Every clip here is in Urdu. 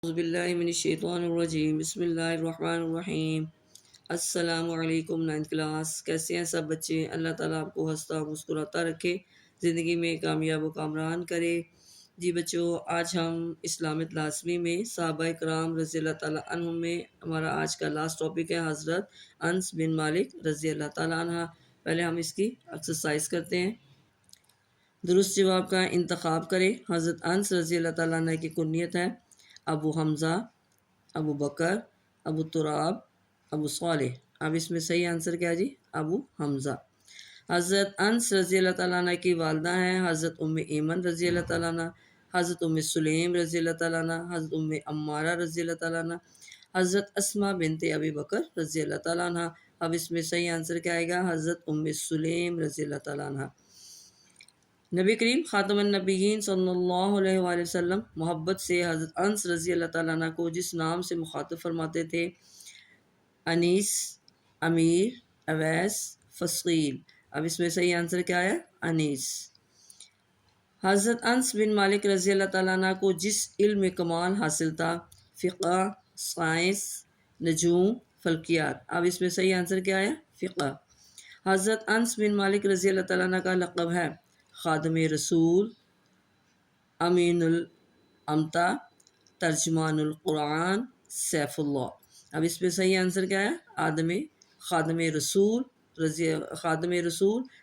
اعوذ باللہ من الشیطان الرجیم بسم اللہ الرحمن الرحیم۔ السلام علیکم نائنتھ کلاس، کیسے ہیں سب بچے؟ اللہ تعالیٰ آپ کو ہنستا مسکراتا رکھے، زندگی میں کامیاب و کامران کرے۔ جی بچوں، آج ہم اسلامت لازمی میں صحابہ کرام رضی اللہ تعالیٰ عنہ میں ہمارا آج کا لاسٹ ٹاپک ہے حضرت انس بن مالک رضی اللہ تعالیٰ عنہ۔ پہلے ہم اس کی ایکسرسائز کرتے ہیں۔ درست جواب کا انتخاب کریں۔ حضرت انس رضی اللہ تعالیٰ عنہ کی کنیت ہے ابو حمزہ، ابو بکر، ابو تراب، ابو صالح۔ اب اس میں صحیح آنسر کیا جی؟ ابو حمزہ۔ حضرت انس رضی اللہ تعالیٰ عنہ کی والدہ ہیں حضرت ام ایمن رضی اللہ تعالیٰ عنہ، حضرت ام سلیم رضی اللہ تعالیٰ عنہ، حضرت ام عمارہ رضی اللہ تعالیٰ عنہ، حضرت اسماء بنت ابی بکر رضی اللہ تعالیٰ عنہ۔ اب اس میں صحیح آنسر کیا آئے گا؟ حضرت ام سلیم رضی اللہ تعالیٰ عنہ۔ نبی کریم خاتم النبیین صلی اللہ علیہ وآلہ وسلم محبت سے حضرت انس رضی اللہ تعالیٰ عنہ کو جس نام سے مخاطب فرماتے تھے، انیس، امیر، اویس، فصیل۔ اب اس میں صحیح آنسر کیا ہے؟ انیس۔ حضرت انس بن مالک رضی اللہ تعالیٰ عنہ کو جس علم کمال حاصل تھا، فقہ، سائنس، نجوم، فلکیات۔ اب اس میں صحیح آنسر کیا ہے؟ فقہ۔ حضرت انس بن مالک رضی اللہ تعالیٰ عنہ کا لقب ہے خادم رسول، امین الامتا، ترجمان القرآن، سیف اللہ۔ اب اس پہ صحیح آنسر کیا ہے؟ خادم رسول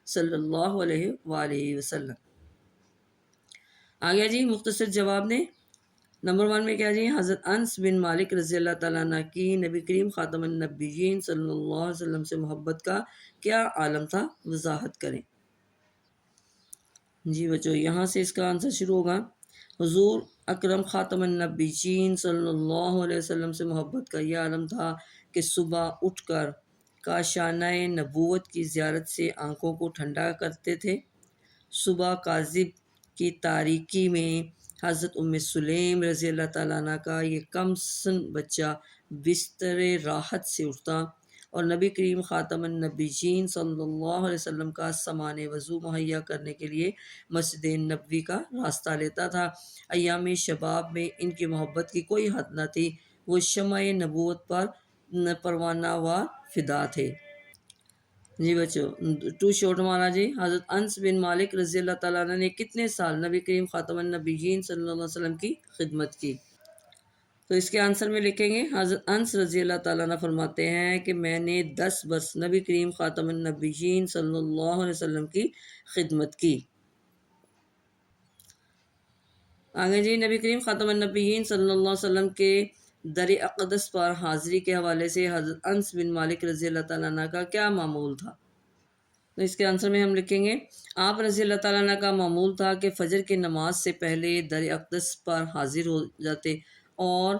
صلی اللہ علیہ وآلہ وسلم۔ آگیا جی مختصر جواب نے۔ نمبر 1 میں کیا جی؟ حضرت انس بن مالک رضی اللہ تعالیٰ عنہ کی نبی کریم خاتم النبیین صلی اللہ علیہ وسلم سے محبت کا کیا عالم تھا؟ وضاحت کریں۔ جی بچوں، یہاں سے اس کا آنسر شروع ہوگا۔ حضور اکرم خاتم النبیین صلی اللہ علیہ وسلم سے محبت کا یہ عالم تھا کہ صبح اٹھ کر کاشانہ نبوت کی زیارت سے آنکھوں کو ٹھنڈا کرتے تھے۔ صبح کاذب کی تاریکی میں حضرت ام سلیم رضی اللہ تعالیٰ عنہ کا یہ کم سن بچہ بستر راحت سے اٹھتا اور نبی کریم خاتم النبیین صلی اللہ علیہ وسلم کا سامان وضو مہیا کرنے کے لیے مسجد نبوی کا راستہ لیتا تھا۔ ایام شباب میں ان کی محبت کی کوئی حد نہ تھی، وہ شمع نبوت پر پروانہ و فدا تھے۔ جی بچوں، 2 شارٹ ہمارا جی۔ حضرت انس بن مالک رضی اللہ تعالیٰ عنہ نے کتنے سال نبی کریم خاتم النبیین صلی اللہ علیہ وسلم کی خدمت کی؟ تو اس کے آنسر میں لکھیں گے حضرت انس رضی اللہ تعالیٰ عنہ فرماتے ہیں کہ میں نے 10 برس نبی کریم خاتم النبیین صلی اللہ علیہ وسلم کی خدمت کی۔ آگے جی، نبی کریم خاتم النبیین صلی اللہ علیہ وسلم کے در اقدس پر حاضری کے حوالے سے حضرت انس بن مالک رضی اللہ تعالیٰ عنہ کا کیا معمول تھا؟ تو اس کے آنسر میں ہم لکھیں گے آپ رضی اللہ تعالیٰ عنہ کا معمول تھا کہ فجر کی نماز سے پہلے در اقدس پر حاضر ہو جاتے اور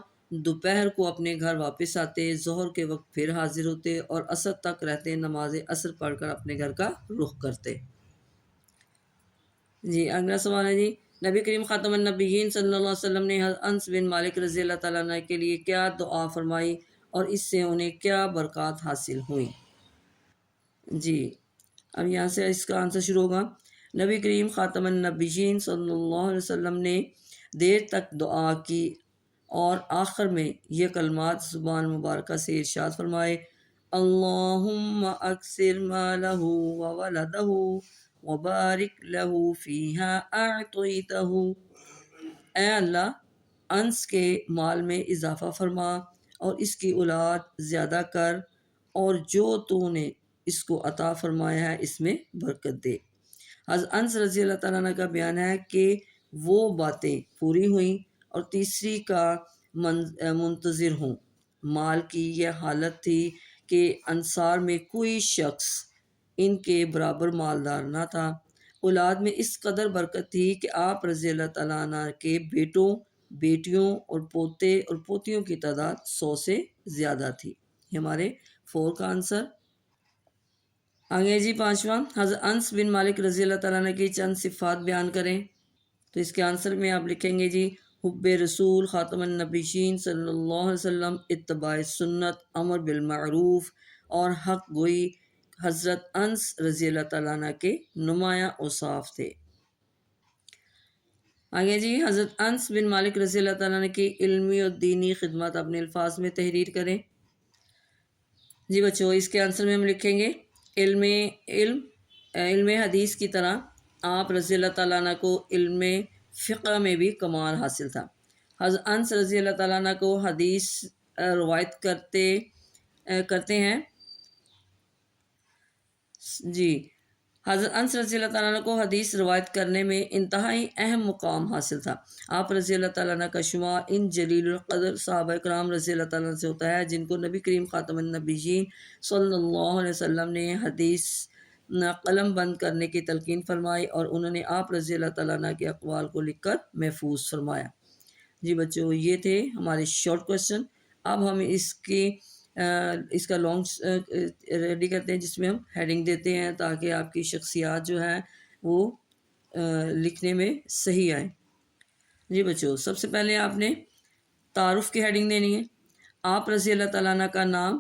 دوپہر کو اپنے گھر واپس آتے، ظہر کے وقت پھر حاضر ہوتے اور عصر تک رہتے، نماز عصر پڑھ کر اپنے گھر کا رخ کرتے۔ جی اگلا سوال ہے جی، نبی کریم خاتم النبیین صلی اللہ علیہ وسلم نے انس بن مالک رضی اللہ تعالیٰ عنہ کے لیے کیا دعا فرمائی اور اس سے انہیں کیا برکات حاصل ہوئیں؟ جی اب یہاں سے اس کا آنسر شروع ہوگا۔ نبی کریم خاتم النبیین صلی اللہ علیہ وسلم نے دیر تک دعا کی اور آخر میں یہ کلمات زبان مبارکہ سے ارشاد فرمائے، اللہم اکثر مالہ وولدہ وبارک لہ فیہا اعطیتہ۔ اے اللہ، انس کے مال میں اضافہ فرما اور اس کی اولاد زیادہ کر، اور جو تو نے اس کو عطا فرمایا ہے اس میں برکت دے۔ حضرت انس رضی اللہ تعالیٰ عنہ کا بیان ہے کہ وہ باتیں پوری ہوئیں اور تیسری کا منتظر ہوں۔ مال کی یہ حالت تھی کہ انصار میں کوئی شخص ان کے برابر مالدار نہ تھا۔ اولاد میں اس قدر برکت تھی کہ آپ رضی اللہ تعالیٰ عنہ کے بیٹوں، بیٹیوں اور پوتے اور پوتیوں کی تعداد 100 سے زیادہ تھی۔ یہ ہمارے 4 کا آنسر۔ آگے جی 5واں، حضرت انس بن مالک رضی اللہ تعالیٰ عنہ کی چند صفات بیان کریں۔ تو اس کے آنسر میں آپ لکھیں گے جی، حب رسول خاتم النبیین صلی اللہ علیہ وسلم، اتباع سنت، امر بالمعروف اور حق گوئی حضرت انس رضی اللہ تعالیٰ عنہ کے نمایاں اوصاف تھے۔ آگے جی، حضرت انس بن مالک رضی اللہ تعالیٰ عنہ کی علمی اور دینی خدمات اپنے الفاظ میں تحریر کریں۔ جی بچوں، اس کے آنسر میں ہم لکھیں گے علم حدیث کی طرح آپ رضی اللہ تعالیٰ عنہ کو علم فقہ میں بھی کمال حاصل تھا۔ حضرت انس رضی اللہ تعالیٰ عنہ کو حدیث روایت کرتے ہیں جی حضرت انس رضی اللہ تعالیٰ عنہ کو حدیث روایت کرنے میں انتہائی اہم مقام حاصل تھا۔ آپ رضی اللہ تعالیٰ عنہ کا شمار ان جلیل القدر صحابہ کرام رضی اللہ تعالیٰ عنہ سے ہوتا ہے جن کو نبی کریم خاتم النبیین صلی اللہ علیہ وسلم نے حدیث قلم بند کرنے کی تلقین فرمائی اور انہوں نے آپ رضی اللہ تعالیٰ عنہ کے اقوال کو لکھ کر محفوظ فرمایا۔ جی بچوں، یہ تھے ہمارے شارٹ کوشچن۔ اب ہم اس کا لانگ ریڈی کرتے ہیں جس میں ہم ہیڈنگ دیتے ہیں تاکہ آپ کی شخصیات جو ہے وہ لکھنے میں صحیح آئے۔ جی بچوں، سب سے پہلے آپ نے تعارف کی ہیڈنگ دینی ہے۔ آپ رضی اللہ تعالیٰ عنہ کا نام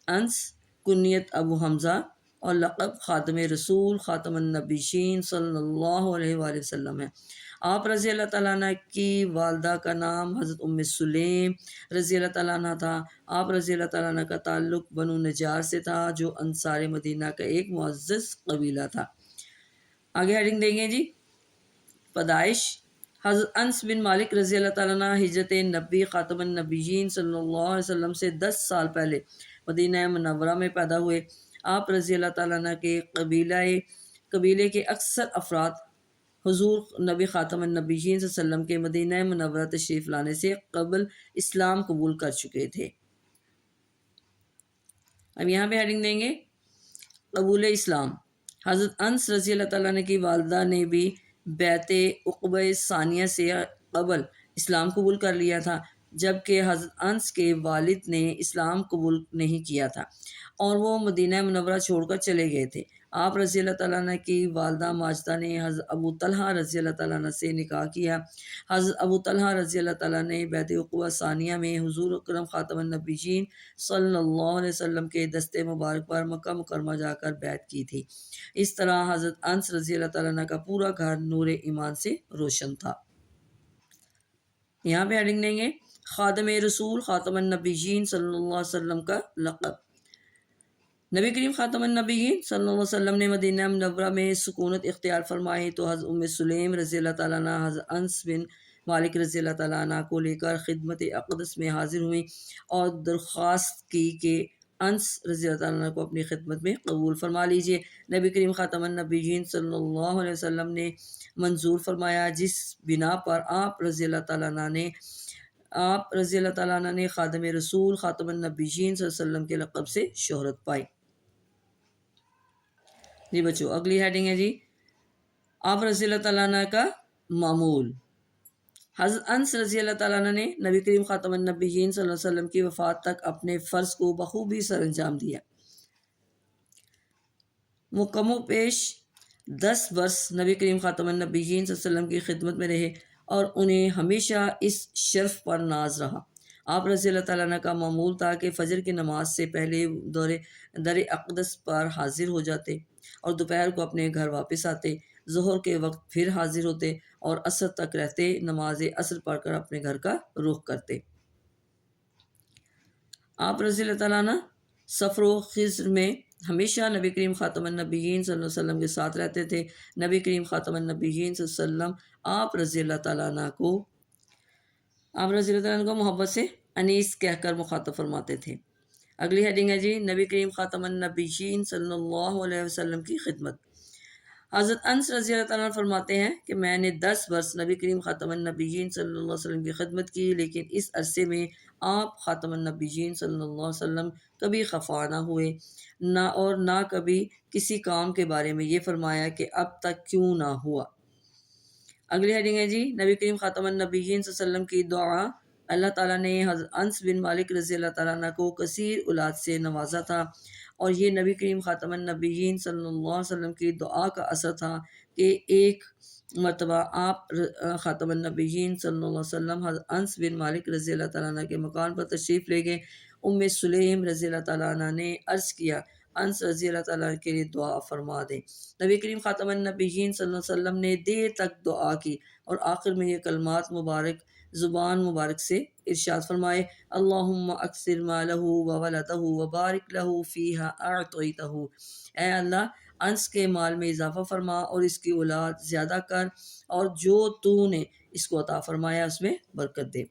انس، کنیت ابو حمزہ اور لقب خاتم رسول خاتم النبیین صلی اللہ علیہ وآلہ وسلم ہے۔ آپ رضی اللہ تعالیٰ عنہ کی والدہ کا نام حضرت ام سلیم رضی اللہ تعالیٰ عنہ تھا۔ آپ رضی اللہ تعالیٰ عنہ کا تعلق بنو نجار سے تھا جو انصار مدینہ کا ایک معزز قبیلہ تھا۔ آگے ہیڈنگ دیں گے جی، پیدائش۔ حضرت انس بن مالک رضی اللہ تعالیٰ عنہ ہجرت نبی خاتم النبیین صلی اللہ علیہ وسلم سے 10 سال پہلے مدینہ منورہ میں پیدا ہوئے۔ آپ رضی اللہ تعالیٰ عنہ کے قبیلے کے اکثر افراد حضور نبی خاتم النبیین صلی اللہ علیہ وسلم کے مدینہ منورہ تشریف لانے سے قبل اسلام قبول کر چکے تھے۔ اب یہاں پہ ہیڈنگ دیں گے قبول اسلام۔ حضرت انس رضی اللہ تعالیٰ عنہ کی والدہ نے بھی بیعت عقبہ ثانیہ سے قبل اسلام قبول کر لیا تھا، جبکہ حضرت انس کے والد نے اسلام قبول نہیں کیا تھا اور وہ مدینہ منورہ چھوڑ کر چلے گئے تھے۔ آپ رضی اللہ تعالیٰ عنہ کی والدہ ماجدہ نے حضرت ابو طلحہ رضی اللہ تعالیٰ عنہ سے نکاح کیا۔ حضرت ابو طلحہ رضی اللہ تعالیٰ نے بیعت عقبہ ثانیہ میں حضور اکرم خاتم النبیین صلی اللہ علیہ وسلم کے دستے مبارک پر مکہ مکرمہ جا کر بیعت کی تھی۔ اس طرح حضرت انس رضی اللہ تعالیٰ عنہ کا پورا گھر نور ایمان سے روشن تھا۔ یہاں پہ ہیڈنگ دیں گے خادم رسول خاتم النبیین صلی اللہ علیہ وسلم کا لقب۔ نبی کریم خاتم النبیین صلی اللہ علیہ وسلم نے مدینہ منورہ میں سکونت اختیار فرمائی تو حضرت ام سلیم رضی اللہ تعالیٰ عنہ حضرت انس بن مالک رضی اللہ تعالیٰ عنہ کو لے کر خدمت اقدس میں حاضر ہوئیں اور درخواست کی کہ انس رضی اللہ تعالیٰ عنہ کو اپنی خدمت میں قبول فرما لیجیے۔ نبی کریم خاتم النبیین صلی اللہ علیہ وسلم نے منظور فرمایا، جس بنا پر آپ رضی اللہ تعالیٰ عنہ نے خادم رسول خاتم النبیین صلی اللہ علیہ وسلم کے لقب سے شہرت پائی۔ جی بچوں، اگلی ہیڈنگ ہے جی آپ رضی اللہ تعالیٰ عنہ کا معمول۔ حضرت انس رضی اللہ تعالیٰ عنہ نے نبی کریم خاتم النبیین صلی اللہ علیہ وسلم کی وفات تک اپنے فرض کو بخوبی سر انجام دیا۔ مکمل پیش 10 برس نبی کریم خاتم النبیین صلی اللہ علیہ وسلم کی خدمت میں رہے اور انہیں ہمیشہ اس شرف پر ناز رہا۔ آپ رضی اللہ تعالیٰ عنہ کا معمول تھا کہ فجر کی نماز سے پہلے در اقدس پر حاضر ہو جاتے اور دوپہر کو اپنے گھر واپس آتے، ظہر کے وقت پھر حاضر ہوتے اور عصر تک رہتے، نماز عصر پڑھ کر اپنے گھر کا رخ کرتے۔ آپ رضی اللہ تعالیٰ عنہ سفر و خضر میں ہمیشہ نبی کریم خاتم النبیین صلی اللہ علیہ وسلم کے ساتھ رہتے تھے۔ نبی کریم خاتم النبیین صلی اللہ علیہ وسلم آپ رضی اللہ تعالیٰ عنہ کو محبت سے انیس کہہ کر مخاطب فرماتے تھے۔ اگلی ہیڈنگ ہے جی نبی کریم خاتم النبیین صلی اللہ علیہ وسلم کی خدمت۔ حضرت انس رضی اللہ تعالیٰ عنہ فرماتے ہیں کہ میں نے 10 برس نبی کریم خاتم النبیین صلی اللہ علیہ وسلم کی خدمت کی، لیکن اس عرصے میں آپ خاتم النبیین صلی اللہ علیہ وسلم کبھی خفا نہ ہوئے نہ کبھی کسی کام کے بارے میں یہ فرمایا کہ اب تک کیوں نہ ہوا۔ اگلی ہیڈنگ ہے جی نبی کریم خاتم النبیین صلی اللہ علیہ وسلم کی دعا۔ اللہ تعالیٰ نے حضرت انس بن مالک رضی اللہ تعالیٰ عنہ کو کثیر اولاد سے نوازا تھا اور یہ نبی کریم خاتم النبیین صلی اللہ علیہ وسلم کی دعا کا اثر تھا کہ ایک مرتبہ آپ خاتم النبیین صلی اللہ علیہ وسلم حضرت انس بن مالک رضی اللہ تعالیٰ عنہ کے مکان پر تشریف لے گئے۔ ام سلیم رضی اللہ تعالیٰ عنہ نے عرض کیا، انس رضی اللہ تعالیٰ کے لیے دعا فرما دیں۔ نبی کریم خاتم النبیین صلی اللہ علیہ وسلم نے دیر تک دعا کی اور آخر میں یہ کلمات مبارک زبان مبارک سے ارشاد فرمائے، اللہم اکثر مالہ وولدہ وبارک لہ فیہا اعطیتہ، اے اللہ انس کے مال میں اضافہ فرما اور اس کی اولاد زیادہ کر، اور جو تو نے اس کو عطا فرمایا اس میں برکت دے۔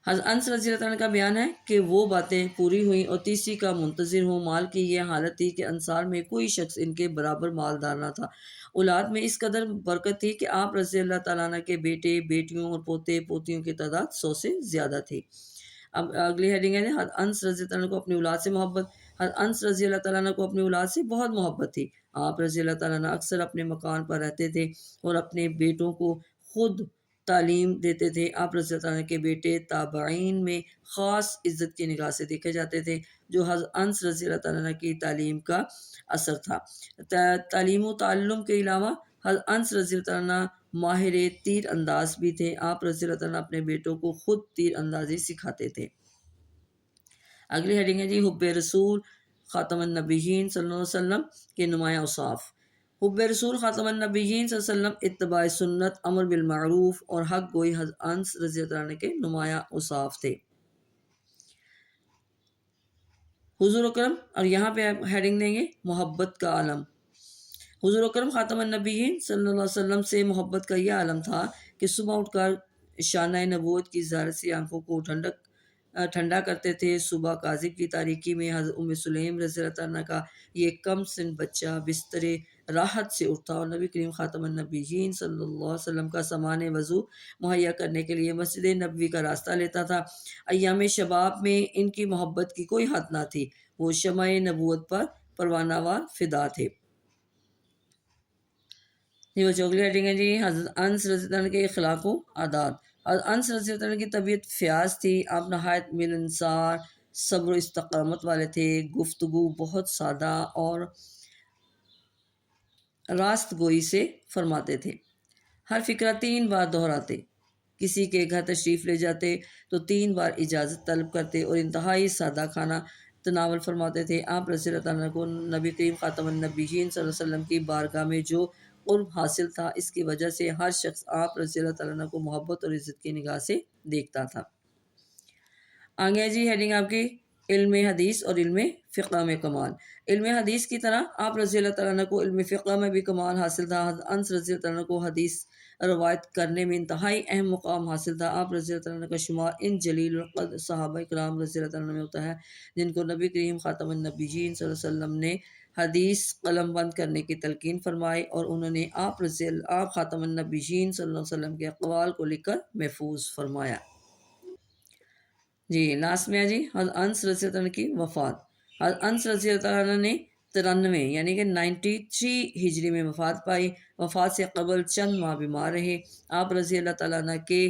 حضرت انس رضی اللہ عنہ کا بیان ہے کہ وہ باتیں پوری ہوئیں اور تیسری کا منتظر ہوں۔ مال کی یہ حالت تھی کہ انصار میں کوئی شخص ان کے برابر مالدار نہ تھا۔ اولاد میں اس قدر برکت تھی کہ آپ رضی اللہ تعالیٰ عنہ کے بیٹے بیٹیوں اور پوتے پوتیوں کی تعداد 100 سے زیادہ تھی۔ اب اگلی ہیڈنگ ہے حضرت انس رضی اللہ عنہ کو اپنی اولاد سے محبت۔ حضرت انس رضی اللہ تعالیٰ عنہ کو اپنی اولاد سے بہت محبت تھی۔ آپ رضی اللہ تعالیٰ عنہ اکثر اپنے مکان پر رہتے تھے اور اپنے بیٹوں کو خود تعلیم دیتے تھے۔ آپ رضی اللہ عنہ کے بیٹے تابعین میں خاص عزت کی نگاہ سے دیکھے جاتے تھے، جو حضرت انس رضی اللہ تعالیٰ عنہ کی تعلیم کا اثر تھا۔ تعلیم و تعلم کے علاوہ حضرت انس رضی اللہ تعالیٰ عنہ ماہر تیر انداز بھی تھے۔ آپ رضی اللہ تعالیٰ عنہ اپنے بیٹوں کو خود تیر اندازی سکھاتے تھے۔ اگلی ہیڈنگ ہے جی حب رسول خاتم النبیین صلی اللہ علیہ وسلم کے نمایاں اوصاف۔ حب رسول خاتم النبیین صلی اللہ علیہ وسلم اتباع سنت، امر بالمعروف اور حق گوئی حضرت انس رضی اللہ عنہ کے نمایاں اوصاف تھے۔ حضور اکرم، اور یہاں پہ آپ ہیڈنگ دیں گے محبت کا عالم۔ حضور اکرم خاتم النبیین صلی اللہ علیہ وسلم سے محبت کا یہ عالم تھا کہ صبح اٹھ کر شانہ نبوت کی زیارت سے آنکھوں کو ٹھنڈا کرتے تھے۔ صبح کاذب کی تاریکی میں حضرت ام سلیم رضی اللہ عنہ کا یہ کم سن بچہ بستر راحت سے اٹھتا اور نبی کریم خاتم النبیین صلی اللہ علیہ وسلم کا سامان وضو مہیا کرنے کے لیے مسجد نبوی کا راستہ لیتا تھا۔ ایام شباب میں ان کی محبت کی کوئی حد نہ تھی، وہ شمع نبوت پر پروانہ وار فدا تھے۔ یہ وہ چوگلی ہیڈنگ ہے جی حضرت انس رضی اللہ عنہ کے اخلاق و عادات۔ حضرت انس رضی اللہ عنہ کی طبیعت فیاض تھی۔ آپ نہایت ملنسار، صبر و استقامت والے تھے۔ گفتگو بہت سادہ اور راست گوئی سے فرماتے تھے۔ ہر فکرہ 3 بار دہراتے، کسی کے گھر تشریف لے جاتے تو 3 بار اجازت طلب کرتے اور انتہائی سادہ کھانا تناول فرماتے تھے۔ آپ رضی اللہ عنہ کو نبی کریم خاتم النبیین صلی اللہ علیہ وسلم کی بارگاہ میں جو قرب حاصل تھا، اس کی وجہ سے ہر شخص آپ رضی اللہ عنہ کو محبت اور عزت کی نگاہ سے دیکھتا تھا۔ آگے جی ہیڈنگ آپ کی علم حدیث اور علم فقہ میں کمال۔ علم حدیث کی طرح آپ رضی اللہ عنہ کو علم فقہ میں بھی کمال حاصل تھا۔ انس رضی اللہ عنہ کو حدیث روایت کرنے میں انتہائی اہم مقام حاصل تھا۔ آپ رضی اللہ عنہ کا شمار ان جلیل القدر صحابہ کرام رضی اللہ عنہ میں ہوتا ہے جن کو نبی کریم خاتم النبیین صلی اللہ علیہ وسلم نے حدیث قلم بند کرنے کی تلقین فرمائی اور انہوں نے آپ خاتم النبیین صلی اللہ علیہ وسلم کے اقوال کو لکھ کر محفوظ فرمایا۔ جی لاسٹ میں ہے جی حضرت انس رضی اللہ عنہ کی وفات۔ حضرت انس رضی اللہ عنہ نے 93 یعنی کہ 93 ہجری میں وفات پائی۔ وفات سے قبل چند ماہ بیمار رہے۔ آپ رضی اللہ تعالیٰ عنہ کے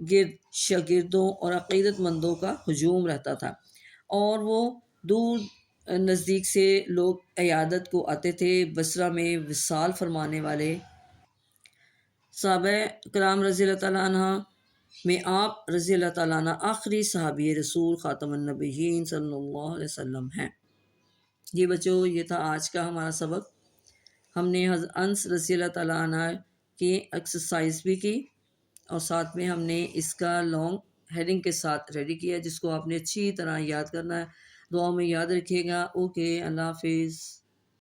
گرد شاگردوں اور عقیدت مندوں کا ہجوم رہتا تھا اور وہ دور نزدیک سے لوگ عیادت کو آتے تھے۔ بصرہ میں وصال فرمانے والے صحابہ کرام رضی اللہ تعالیٰ عنہ میں آپ رضی اللہ تعالیٰ عنہ آخری صحابی رسول خاتم النبیین صلی اللہ علیہ وسلم ہیں۔ یہ بچوں یہ تھا آج کا ہمارا سبق۔ ہم نے حضرت انس رضی اللہ تعالیٰ عنہ کی ایکسرسائز بھی کی اور ساتھ میں ہم نے اس کا لانگ ہیڈنگ کے ساتھ ریڈی کیا جس کو آپ نے اچھی طرح یاد کرنا ہے۔ دعاؤں میں یاد رکھیے گا۔ اوکے، اللہ حافظ۔